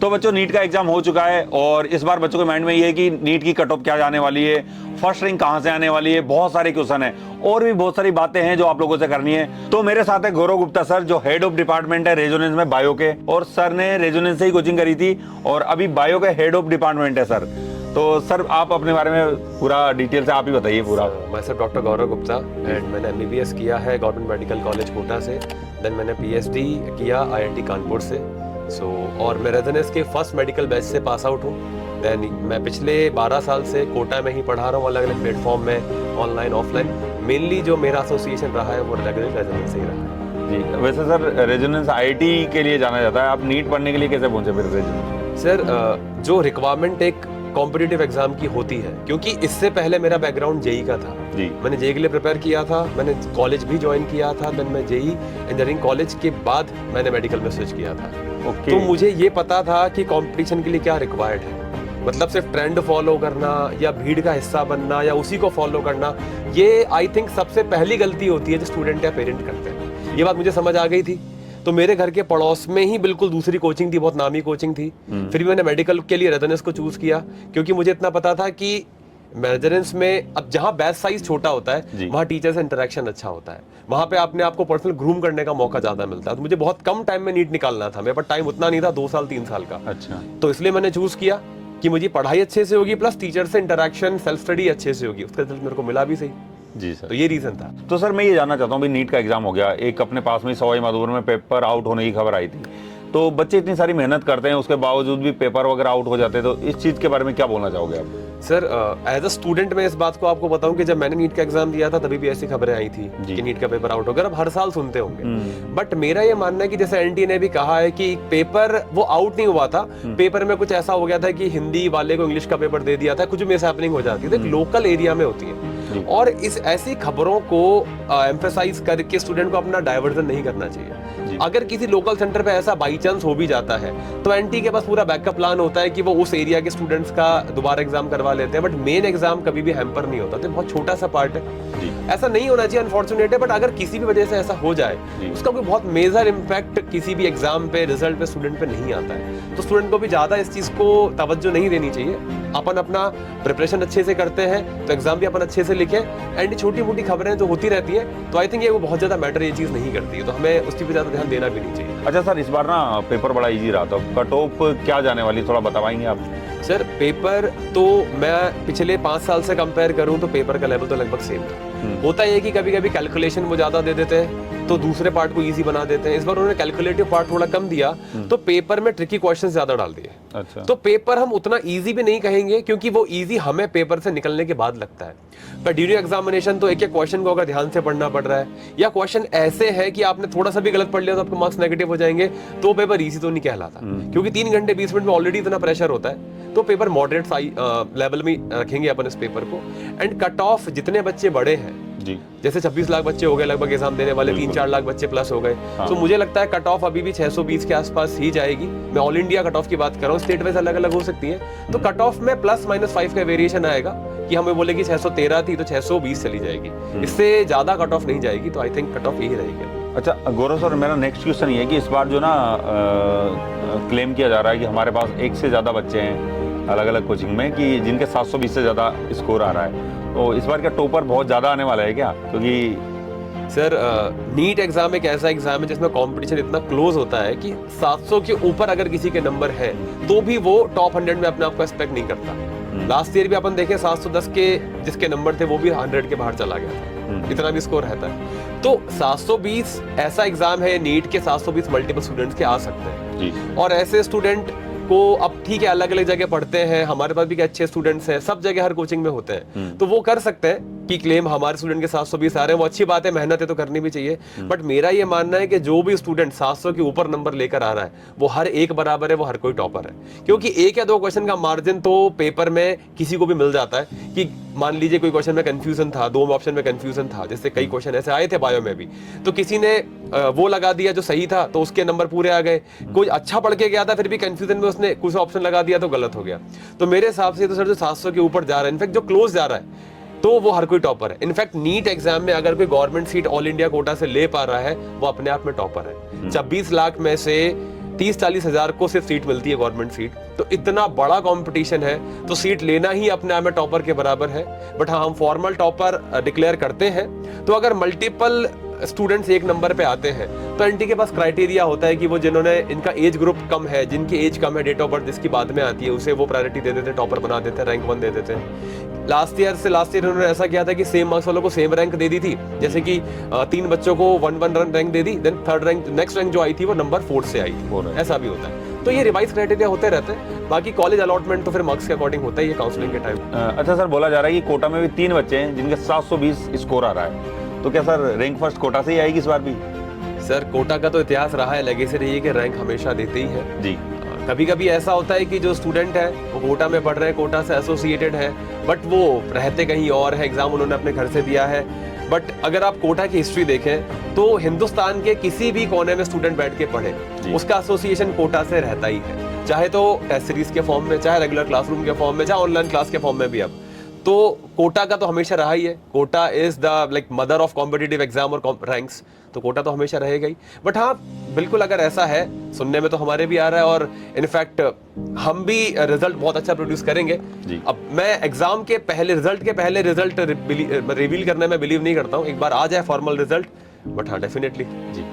तो बच्चों नीट का एग्जाम हो चुका है और इस बार बच्चों के माइंड में ये है कि नीट की कट ऑफ क्या जाने वाली है, फर्स्ट रैंक कहां से आने वाली है, बहुत सारे क्वेश्चन है और भी बहुत सारी बातें हैं जो आप लोगों से करनी है। तो मेरे साथ है गौरव गुप्ता सर, जो हेड ऑफ डिपार्टमेंट है रेजोनेंस में बायो के, और सर ने रेजोनेंस से ही कोचिंग करी थी और अभी बायो के हेड ऑफ डिपार्टमेंट है सर। तो सर आप अपने बारे में पूरा डिटेल से आप ही बताइए पूरा। मैं sir doctor Gaurav Gupta and मैंने MBBS किया है गवर्नमेंट मेडिकल कॉलेज कोटा से। देन मैंने PhD किया IIT कानपुर से। और मैं रेजोनेंस के फर्स्ट मेडिकल बैच से पास आउट हूँ। देन मैं पिछले 12 साल से कोटा में ही पढ़ा रहा हूँ, अलग अलग प्लेटफॉर्म में, ऑनलाइन ऑफलाइन। मेनली जो मेरा एसोसिएशन रहा है वो रेजोनेंस से ही रहा है। जी वैसे सर रेजोनेंस IIT के लिए जाना जाता है, आप नीट पढ़ने के लिए कैसे पहुंचे फिर रेजोनेंस? सर जो रिक्वायरमेंट एक कॉम्पिटिटिव एग्जाम की होती है, क्योंकि इससे पहले मेरा बैकग्राउंड जेई का था। जी। मैंने जेई के लिए प्रिपेयर किया था, मैंने कॉलेज भी ज्वाइन किया था। देन मैं जेई इंजीनियरिंग कॉलेज के बाद मैंने मेडिकल में स्विच किया था। तो मुझे ये पता था कि कंपटीशन के लिए क्या रिक्वायर्ड है। मतलब सिर्फ ट्रेंड फॉलो करना या भीड़ का हिस्सा बनना या उसी को फॉलो करना, ये आई थिंक सबसे पहली गलती होती है जो स्टूडेंट या पेरेंट करते हैं। ये बात मुझे समझ आ गई थी। तो मेरे घर के पड़ोस में ही बिल्कुल दूसरी कोचिंग थी, बहुत नामी कोचिंग थी। फिर भी मैंने मेडिकल के लिए रेजोनेंस को चूज किया, क्योंकि मुझे इतना पता था कि रेजोनेंस में अब जहाँ बैच साइज छोटा होता है वहाँ टीचर से इंटरेक्शन अच्छा होता है, वहाँ पे आपने आपको पर्सनल ग्रूम करने का मौका ज्यादा मिलता है। तो मुझे बहुत कम टाइम में नीट निकालना था, मेरे पास टाइम उतना नहीं था, 2 साल 3 साल का। अच्छा। तो इसलिए मैंने चूज किया कि मुझे पढ़ाई अच्छे से होगी प्लस टीचर से इंटरेक्शन, सेल्फ स्टडी अच्छे से होगी। उसका रिजल्ट मेरे को मिला भी सही। जी सर। तो ये रीजन था। तो सर मैं ये जानना चाहता हूँ, भाई नीट का एग्जाम हो गया, एक अपने पास में सवाई माधोपुर में पेपर आउट होने की खबर आई थी, तो बच्चे इतनी सारी मेहनत करते हैं उसके बावजूद भी पेपर वगैरह आउट हो जाते हैं, तो इस चीज के बारे में क्या बोलना चाहोगे आप? सर एज अ स्टूडेंट मैं इस बात को आपको बताऊं कि जब मैंने नीट का एग्जाम दिया था तभी भी ऐसी खबरें आई थी कि नीट का पेपर आउट हो गया। अब हर साल सुनते होंगे, बट मेरा ये मानना है कि जैसे NTA ने भी कहा है कि पेपर वो आउट नहीं हुआ था, पेपर में कुछ ऐसा हो गया था कि हिंदी वाले को इंग्लिश का पेपर दे दिया था, कुछ मिस हैपनिंग हो जाती है, लोकल एरिया में होती है। और इस ऐसी खबरों को एम्फेसाइज करके स्टूडेंट को अपना डाइवर्जन नहीं करना चाहिए। अगर किसी लोकल सेंटर पे ऐसा बाई चांस हो भी जाता है तो NTA के पास पूरा बैकअप प्लान होता है कि वो उस एरिया के स्टूडेंट्स का दोबारा एग्जाम करवा लेते हैं, बट मेन एग्जाम कभी भी हैम्पर नहीं होता। तो बहुत छोटा सा पार्ट है, ऐसा नहीं होना चाहिए, अनफॉर्चुनेट है। बट अगर किसी भी वजह से ऐसा हो जाए उसका कोई बहुत मेजर इम्पैक्ट किसी भी एग्जाम पे, रिजल्ट पे, स्टूडेंट पे नहीं आता है। तो स्टूडेंट को भी ज्यादा इस चीज को तवज्जो नहीं देनी चाहिए। अपन अपना प्रिपरेशन अच्छे से करते हैं तो एग्जाम भी अपन अच्छे से लिखें, एंड छोटी मोटी खबरें जो होती रहती है तो आई थिंक ये वो बहुत ज्यादा मैटर ये चीज नहीं करती है, तो हमें उसकी पे ज्यादा ध्यान देना भी नहीं चाहिए। अच्छा सर, इस बार ना पेपर बड़ा इजी रहा, तो कट ऑफ क्या जाने वाली थोड़ा बतावाएंगे आप? सर पेपर तो मैं पिछले 5 साल से कंपेयर करूं तो पेपर का लेवल तो लगभग सेम था। होता है कि कभी कभी कैलकुलेशन वो ज्यादा दे देते हैं तो दूसरे पार्ट को इजी बना देते हैं। इस बार उन्होंने कैलकुलेटिव पार्ट थोड़ा कम दिया तो पेपर में ट्रिकी क्वेश्चन ज्यादा डाल दिए। अच्छा। तो पेपर हम उतना इजी भी नहीं कहेंगे, क्योंकि वो इजी हमें पेपर से निकलने के बाद लगता है, पर ड्यूरिंग एग्जामिनेशन तो एक एक क्वेश्चन को अगर ध्यान से पढ़ना पड़ रहा है या क्वेश्चन ऐसे है कि आपने थोड़ा सा भी गलत पढ़ लिया तो आपके मार्क्स नेगेटिव हो जाएंगे, तो पेपर इजी तो नहीं कहलाता। क्योंकि 3 घंटे 20 मिनट में ऑलरेडी इतना प्रेशर होता है, तो पेपर मॉडरेट लेवल में रखेंगे अपन इस पेपर को। एंड कट ऑफ जितने बच्चे बड़े हैं, जैसे 26 लाख बच्चे हो गए लगभग एग्जाम देने वाले, 3-4 लाख बच्चे प्लस हो गए, तो मुझे लगता है कट ऑफ अभी भी 620 के आसपास ही जाएगी। मैं ऑल इंडिया कट ऑफ की बात कर रहा हूँ, स्टेट वाइज अलग अलग हो सकती है। तो कट ऑफ में +-5 का वेरिएशन आएगा कि हमें बोले कि 613 थी तो 620 चली जाएगी, इससे ज्यादा कट ऑफ नहीं जाएगी। तो आई थिंक कट ऑफ यही रहेगी। अच्छा गौरव सर, मेरा नेक्स्ट क्वेश्चन ये है कि इस बार जो ना क्लेम किया जा रहा है कि हमारे पास 1 से ज्यादा बच्चे हैं अलग अलग कोचिंग में कि जिनके 720 से ज्यादा स्कोर आ रहा है, तो इस बार क्या टॉपर बहुत ज्यादा आने वाला है क्या? क्योंकि सर नीट एग्जाम एक ऐसा एग्जाम है जिसमें कंपटीशन इतना क्लोज होता है कि 700 के ऊपर अगर किसी के नंबर है तो भी वो टॉप 100 में अपने आप को एक्सपेक्ट नहीं करता। लास्ट ईयर भी अपन देखें 710 के जिसके नंबर थे वो भी 100 के बाहर चला गया था, इतना भी स्कोर रहता है। तो 720 ऐसा एग्जाम है नीट के, 720 मल्टीपल स्टूडेंट्स के आ सकते हैं। और ऐसे स्टूडेंट को अब ठीक है अलग अलग जगह पढ़ते हैं, हमारे पास भी अच्छे स्टूडेंट्स हैं, सब जगह हर कोचिंग में होते हैं, तो वो कर सकते हैं कि क्लेम हमारे स्टूडेंट के 720 आ रहे हैं। वो अच्छी बात है, मेहनत है तो करनी भी चाहिए। बट मेरा ये मानना है कि जो भी स्टूडेंट 700 के ऊपर नंबर लेकर आ रहा है वो हर एक बराबर है, वो हर कोई टॉपर है। क्योंकि 1 या 2 क्वेश्चन का मार्जिन तो पेपर में किसी को भी मिल जाता है कि मान लीजिए कोई क्वेश्चन में कंफ्यूजन था, 2 ऑप्शन में कंफ्यूजन था, जैसे कई क्वेश्चन ऐसे आए थे बायो में भी, तो किसी ने वो लगा दिया जो सही था तो उसके नंबर पूरे आ गए। कोई अच्छा पढ़ के गया था फिर भी कंफ्यूजन में उसने कुछ ऑप्शन लगा दिया तो गलत हो गया। तो मेरे हिसाब से तो सर जो 700 के ऊपर जा रहा है, इनफैक्ट जो क्लोज जा रहा है, तो वो हर कोई टॉपर है। इनफैक्ट नीट एग्जाम में अगर कोई government seat all India quota से ले पा रहा है वो अपने आप में टॉपर है। 26 लाख में से 30-40 हजार को सिर्फ सीट मिलती है, गवर्नमेंट सीट। तो इतना बड़ा कंपटीशन है, तो सीट लेना ही अपने आप में टॉपर के बराबर है। बट हाँ, हम फॉर्मल टॉपर डिक्लेयर करते हैं। तो अगर मल्टीपल स्टूडेंट्स एक नंबर पे आते हैं तो एनटी के पास क्राइटेरिया होता है कि वो जिन्होंने, इनका एज ग्रुप कम है, जिनकी एज कम है, डेट ऑफ बर्थ जिसकी बाद में आती है, उसे वो प्रायोरिटी दे देते हैं, टॉपर बना देते हैं, रैंक 1 दे देते हैं। लास्ट ईयर उन्होंने ऐसा किया था कि सेम मार्क्स वालों को सेम रैंक दे दी थी। जैसे कि 3 बच्चों को 1-1 रैंक दे दी, then third rank, next rank जो आई थी वो नंबर 4 से आई थी। ऐसा भी होता है। तो ये रिवाइज क्राइटेरिया होते रहते हैं। बाकी कॉलेज अलॉटमेंट तो फिर मार्क्स के अकॉर्डिंग होता ही है काउंसलिंग के टाइम। अच्छा सर, बोला जा रहा है कि कोटा में भी 3 बच्चे हैं जिनके 720 स्कोर आ रहा है, तो क्या सर रैंक फर्स्ट कोटा से ही आएगी इस बार भी? सर, कोटा का तो इतिहास रहा है, लेगेसी रही है कि रैंक हमेशा देते ही है जी। कभी कभी ऐसा होता है कि जो स्टूडेंट है वो कोटा में पढ़ रहे हैं, कोटा से एसोसिएटेड है, बट वो रहते कहीं और है, एग्जाम उन्होंने अपने घर से दिया है। बट अगर आप कोटा की हिस्ट्री देखें तो हिंदुस्तान के किसी भी कोने में स्टूडेंट बैठ के पढ़े, उसका एसोसिएशन कोटा से रहता ही है, चाहे तो टेस्ट सीरीज के फॉर्म में, चाहे रेगुलर क्लासरूम के फॉर्म में, चाहे ऑनलाइन क्लास के फॉर्म में भी। अब तो कोटा का तो हमेशा रहा ही है। Kota is the like mother of competitive exam और रैंक्स, तो कोटा तो हमेशा रहेगा ही। बट हाँ, बिल्कुल अगर ऐसा है, सुनने में तो हमारे भी आ रहा है, और इनफैक्ट हम भी रिजल्ट बहुत अच्छा प्रोड्यूस करेंगे जी। अब मैं एग्जाम के पहले, रिजल्ट के पहले रिजल्ट रिवील करने में बिलीव नहीं करता हूँ। एक बार आ जाए फॉर्मल रिजल्ट, बट हाँ डेफिनेटली जी।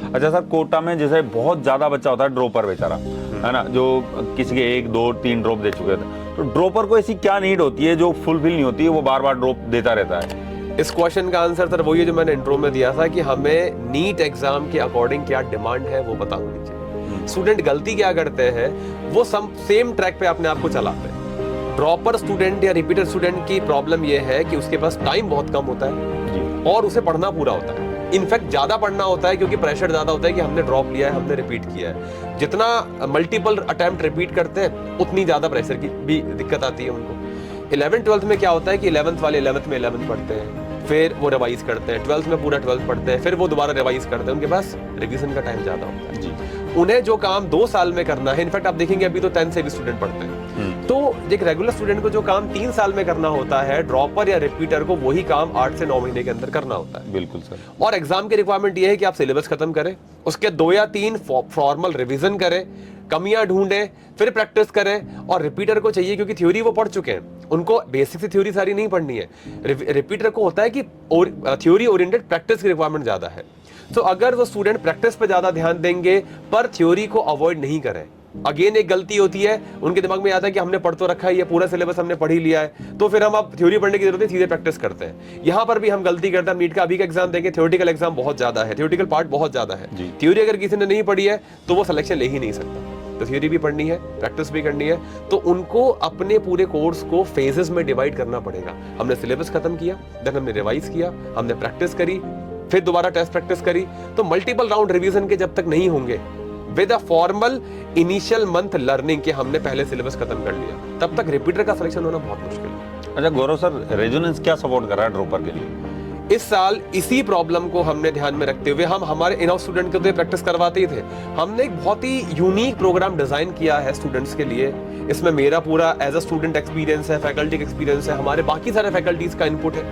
अच्छा सर, कोटा में जैसे बहुत ज्यादा बच्चा होता है ड्रॉपर बेचारा, है ना, जो किसी के 1, 2, 3 ड्रॉप दे चुके थे, तो ड्रॉपर को ऐसी क्या नीड होती है जो फुलफिल नहीं होती है, वो बार बार ड्रॉप देता रहता है? इस क्वेश्चन का आंसर सर वही है जो मैंने इंट्रो में दिया था कि हमें नीट एग्जाम के अकॉर्डिंग क्या डिमांड है वो पता होनी चाहिए। स्टूडेंट गलती क्या करते हैं, वो सेम ट्रैक पे अपने आप को चलाते हैं। ड्रॉपर स्टूडेंट या रिपीटर स्टूडेंट की प्रॉब्लम ये है कि उसके पास टाइम बहुत कम होता है और उसे पढ़ना पूरा होता है। इनफैक्ट ज्यादा पढ़ना होता है क्योंकि प्रेशर ज्यादा होता है कि हमने ड्रॉप लिया है, हमने रिपीट किया है। जितना मल्टीपल अटेम्प्ट रिपीट करते हैं उतनी ज्यादा प्रेशर की भी दिक्कत आती है उनको। 11th-12th में क्या होता है कि 11th वाले 11th में 11th पढ़ते हैं, फिर वो रिवाइज करते हैं, 12th में पूरा 12th पढ़ते हैं, फिर वो दोबारा रिवाइज करते हैं। उनके पास रिवीजन का टाइम ज्यादा होता है जी। उन्हें जो काम 2 साल में करना है, इनफैक्ट आप देखेंगे अभी तो 10th से भी स्टूडेंट पढ़ते हैं, तो एक रेगुलर स्टूडेंट को जो काम 3 साल में करना होता है, ड्रॉपर या रिपीटर को वही काम 8 से 9 महीने के अंदर करना होता है। बिल्कुल सर। और एग्जाम की रिक्वायरमेंट ये है कि आप सिलेबस खत्म करें, उसके 2 या 3 फॉर्मल रिवीजन करें, कमियां ढूंढें, फिर प्रैक्टिस करें। और रिपीटर को चाहिए क्योंकि थ्योरी वो पढ़ चुके हैं, उनको बेसिक से थ्योरी सारी नहीं पढ़नी है। रिपीटर को होता है कि थ्योरी ओरिएंटेड प्रैक्टिस की रिक्वायरमेंट ज्यादा है। तो अगर वो स्टूडेंट प्रैक्टिस पे ज्यादा ध्यान देंगे पर थ्योरी को अवॉइड नहीं करें, अगेन एक गलती होती है, उनके दिमाग में आता है कि हमने पढ़ तो रखा है, ये पूरा सिलेबस हमने पढ़ ही लिया है, तो फिर हम अब थ्योरी पढ़ने की जरूरत है, सीधे प्रैक्टिस करते हैं। यहाँ पर भी हम गलती करते हैं। नीट का अभी का एग्जाम देंगे, थ्योरेटिकल एग्जाम बहुत ज्यादा है, थ्योरेटिकल पार्ट बहुत ज्यादा है। थ्योरी अगर किसी ने नहीं पढ़ी है तो वो सिलेक्शन ले ही नहीं सकता। तो थ्योरी भी पढ़नी है, प्रैक्टिस भी करनी है, तो उनको अपने पूरे कोर्स को फेजेस में डिवाइड करना पड़ेगा। हमने सिलेबस खत्म किया, देन हमने रिवाइज किया, हमने प्रैक्टिस करी, फिर दोबारा टेस्ट प्रैक्टिस करी। तो मल्टीपल राउंड रिवीजन के जब तक नहीं होंगे with a formal initial month learning के हमने पहले सिलेबस खत्म कर लिया, तब तक रिपीटर का सिलेक्शन होना बहुत मुश्किल है। अच्छा गौरव सर, रेजोनेंस क्या सपोर्ट कर रहा है ड्रॉपर के लिए? इस साल इसी प्रॉब्लम को हमने ध्यान में रखते हुए हम हमारे इनफ स्टूडेंट के तो प्रैक्टिस करवाते ही थे, हमने एक बहुत ही यूनिक प्रोग्राम डिजाइन किया है स्टूडेंट्स के लिए। इसमें मेरा पूरा एज अ स्टूडेंट एक्सपीरियंस है, फैकल्टी एक्सपीरियंस है, हमारे बाकी सारे फैकल्टीज का इनपुट है।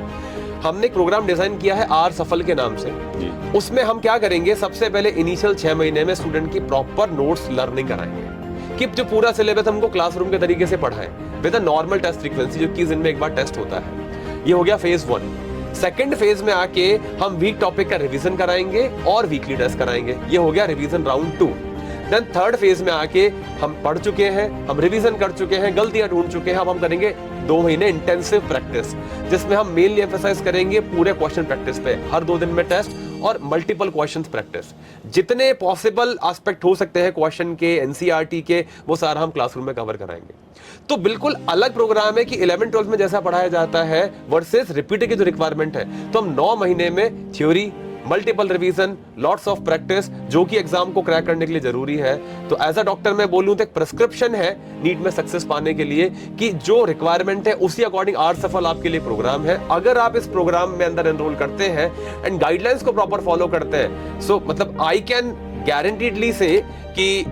हमने एक प्रोग्राम डिजाइन किया है आर सफल के नाम से। उसमें हम क्या करेंगे, सबसे पहले इनिशियल 6 महीने में स्टूडेंट की प्रॉपर नोट्स लर्निंग कराएंगे कि जो पूरा सिलेबस हमको क्लासरूम के तरीके से पढ़ाएं with a normal test frequency, जो 21 दिन में एक बार टेस्ट होता है। ये हो गया फेज 1। सेकेंड फेज में आके हम वीक टॉपिक का रिवीजन कराएंगे और वीकली टेस्ट कराएंगे। ये हो गया revision round 2। Then third phase में आके हम पढ़ चुके हैं, हम रिवीजन कर चुके हैं, गलतियां ढूंढ चुके हैं, अब हम करेंगे 2 महीने इंटेंसिव प्रैक्टिस, जिसमें हम मेनली एम्फसाइज करेंगे पूरे क्वेश्चन प्रैक्टिस पे, हर 2 दिन में टेस्ट और मल्टीपल क्वेश्चंस प्रैक्टिस। जितने पॉसिबल एस्पेक्ट हो सकते हैं क्वेश्चन के, एनसीईआरटी के, वो सारा हम क्लासरूम में कवर कराएंगे। तो बिल्कुल अलग प्रोग्राम है कि 11th-12th में जैसा पढ़ाया जाता है वर्सेस रिपीट की जो रिक्वायरमेंट है। तो हम 9 महीने में theory, multiple revision, lots of practice, जो कि एग्जाम को क्रैक करने के लिए जरूरी है। तो एज अ डॉक्टर मैं बोलूं तो एक प्रिस्क्रिप्शन है नीट में सक्सेस पाने के लिए कि जो रिक्वायरमेंट है उसी अकॉर्डिंग आर सफल आपके लिए प्रोग्राम है। अगर आप इस प्रोग्राम में अंदर एनरोल करते हैं एंड गाइडलाइंस को प्रॉपर फॉलो करते हैं, सो मतलब आई कैन गारंटीडली से कि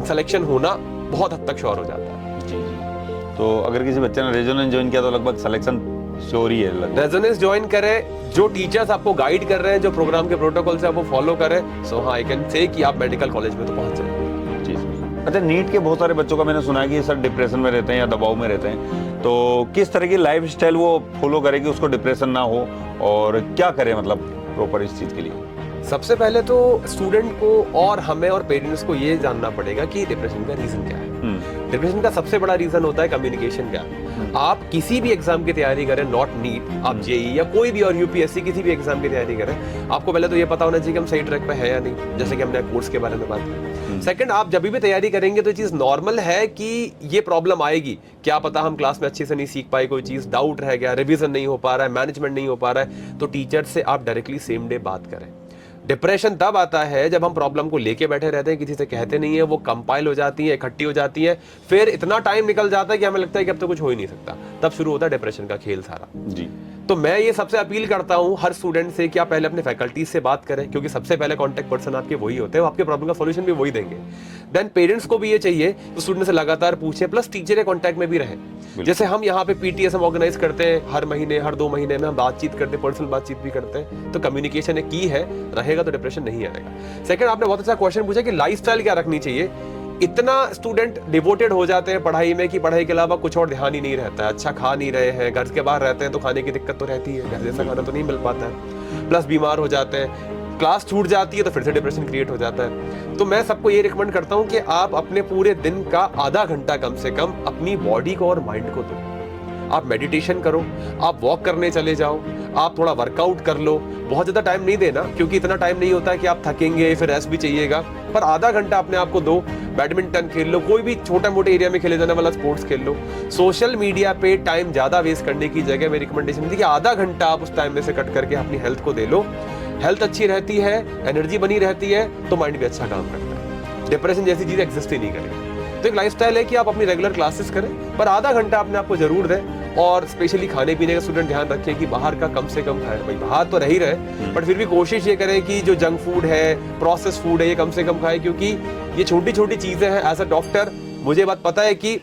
सिलेक्शन होना बहुत हद तक श्योर हो जाता है। जी। तो अगर किसी बच्चे ने रेजोनेंस ज्वाइन किया तो लगभग सिलेक्शन श्योर ही है। रेजोनेंस ज्वाइन करें, जो टीचर्स आपको गाइड कर रहे हैं, जो प्रोग्राम के प्रोटोकॉल से आप वो फॉलो करें, सो हाँ आई कैन से कि आप मेडिकल कॉलेज में तो पहुंच जाए। जी। अच्छा, नीट के बहुत सारे बच्चों का मैंने सुना है कि सर डिप्रेशन में रहते हैं या दबाव में रहते हैं, तो किस तरह की लाइफ स्टाइल वो फॉलो करे कि उसको डिप्रेशन ना हो, और क्या करे मतलब प्रॉपर इस चीज़ के लिए? सबसे पहले तो स्टूडेंट को और हमें और पेरेंट्स को ये जानना पड़ेगा कि डिप्रेशन का रीजन क्या है। डिप्रेशन का सबसे बड़ा रीजन होता है कम्युनिकेशन का। आप किसी भी एग्जाम की तैयारी करें, नॉट नीट, आप जेई या कोई भी और यूपीएससी किसी भी एग्जाम की तैयारी करें, आपको पहले तो ये पता होना चाहिए कि हम सही ट्रैक पे है या नहीं, जैसे कि हमने कोर्स के बारे में बात की। सेकंड, आप जब भी तैयारी करेंगे तो चीज नॉर्मल है कि ये प्रॉब्लम आएगी, क्या पता हम क्लास में अच्छे से नहीं सीख पाए, कोई चीज डाउट रह गया, रिवीजन नहीं हो पा रहा है, मैनेजमेंट नहीं हो पा रहा है, तो टीचर से आप डायरेक्टली सेम डे बात करें। डिप्रेशन तब आता है जब हम प्रॉब्लम को लेके बैठे रहते हैं, किसी से कहते नहीं है, वो कंपाइल हो जाती है, इकट्ठी हो जाती है, फिर इतना टाइम निकल जाता है कि हमें लगता है कि अब तो कुछ हो ही नहीं सकता, तब शुरू होता है डिप्रेशन का खेल सारा। जी। तो मैं ये सबसे अपील करता हूँ हर स्टूडेंट से कि आप पहले अपने फैकल्टीज से बात करें, क्योंकि सबसे पहले कॉन्टैक्ट पर्सन आपके वही होते हैं, वो आपके प्रॉब्लम का सॉल्यूशन भी वही देंगे। देन पेरेंट्स को भी ये चाहिए कि स्टूडेंट से लगातार पूछें, प्लस टीचर के कॉन्टैक्ट में भी रहें। जैसे हम यहाँ पे पीटीएस हम ऑर्गेनाइज करते हैं, हर महीने हर 2 महीने में हम बातचीत करते हैं, पर्सनल बातचीत भी करते हैं, तो कम्युनिकेशन एक की है, रहेगा तो डिप्रेशन नहीं आएगा। सेकंड, आपने बहुत अच्छा क्वेश्चन पूछा कि लाइफस्टाइल क्या रखनी चाहिए। इतना स्टूडेंट डिवोटेड हो जाते हैं पढ़ाई में कि पढ़ाई के अलावा कुछ और ध्यान ही नहीं रहता है, अच्छा खा नहीं रहे हैं, घर के बाहर रहते हैं तो खाने की दिक्कत तो रहती है, घर जैसा खाना तो नहीं मिल पाता है, प्लस बीमार हो जाते हैं, क्लास छूट जाती है तो फिर से डिप्रेशन क्रिएट हो जाता है। तो मैं सबको ये रिकमेंड करता हूँ कि आप अपने पूरे दिन का आधा घंटा कम से कम अपनी बॉडी को और माइंड को दो। आप मेडिटेशन करो, आप वॉक करने चले जाओ, आप थोड़ा वर्कआउट कर लो। बहुत ज़्यादा टाइम नहीं देना, क्योंकि इतना टाइम नहीं होता है कि आप थकेंगे, फिर रेस्ट भी चाहिएगा, पर आधा घंटा अपने आप को दो। बैडमिंटन खेल लो, कोई भी छोटा मोटे एरिया में खेले जाने वाला स्पोर्ट्स खेल लो। सोशल मीडिया पे टाइम ज़्यादा वेस्ट करने की जगह मेरी रिकमेंडेशन थी कि आधा घंटा आप उस टाइम में से कट करके अपनी हेल्थ को दे लो। हेल्थ अच्छी रहती है, एनर्जी बनी रहती है, तो माइंड भी अच्छा काम करता है, डिप्रेशन जैसी चीज़ एग्जिस्ट ही नहीं करेगी। तो एक लाइफस्टाइल है कि आप अपनी रेगुलर क्लासेस करें, पर आधा घंटा अपने आप को जरूर दें। और स्पेशली खाने पीने का स्टूडेंट ध्यान रखें कि बाहर का कम से कम खाएं। भाई बाहर तो रह ही रहे, बट फिर भी कोशिश ये करें कि जो जंक फूड है, प्रोसेस फूड है, ये कम से कम खाएं, क्योंकि ये छोटी छोटी चीजें हैं। एज अ डॉक्टर मुझे बात पता है कि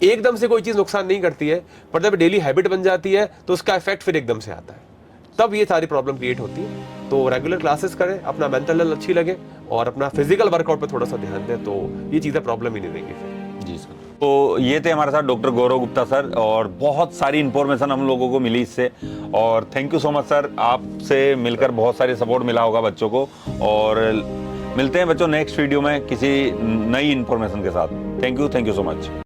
एकदम से कोई चीज नुकसान नहीं करती है, पर जब डेली हैबिट बन जाती है तो उसका इफेक्ट फिर एकदम से आता है, तब ये सारी प्रॉब्लम क्रिएट होती है। तो रेगुलर क्लासेस करें, अपना मेंटल हेल्थ अच्छी लगे और अपना फिजिकल वर्कआउट पे थोड़ा सा ध्यान दें, तो ये चीजें प्रॉब्लम ही नहीं देंगी फिर। जी सर। तो ये थे हमारे साथ डॉक्टर गौरव गुप्ता सर, और बहुत सारी इंफॉर्मेशन हम लोगों को मिली इससे, और thank you so much sir. आपसे मिलकर बहुत सारी सपोर्ट मिला होगा बच्चों को, और मिलते हैं बच्चों नेक्स्ट वीडियो में किसी नई इंफॉर्मेशन के साथ। Thank you so much.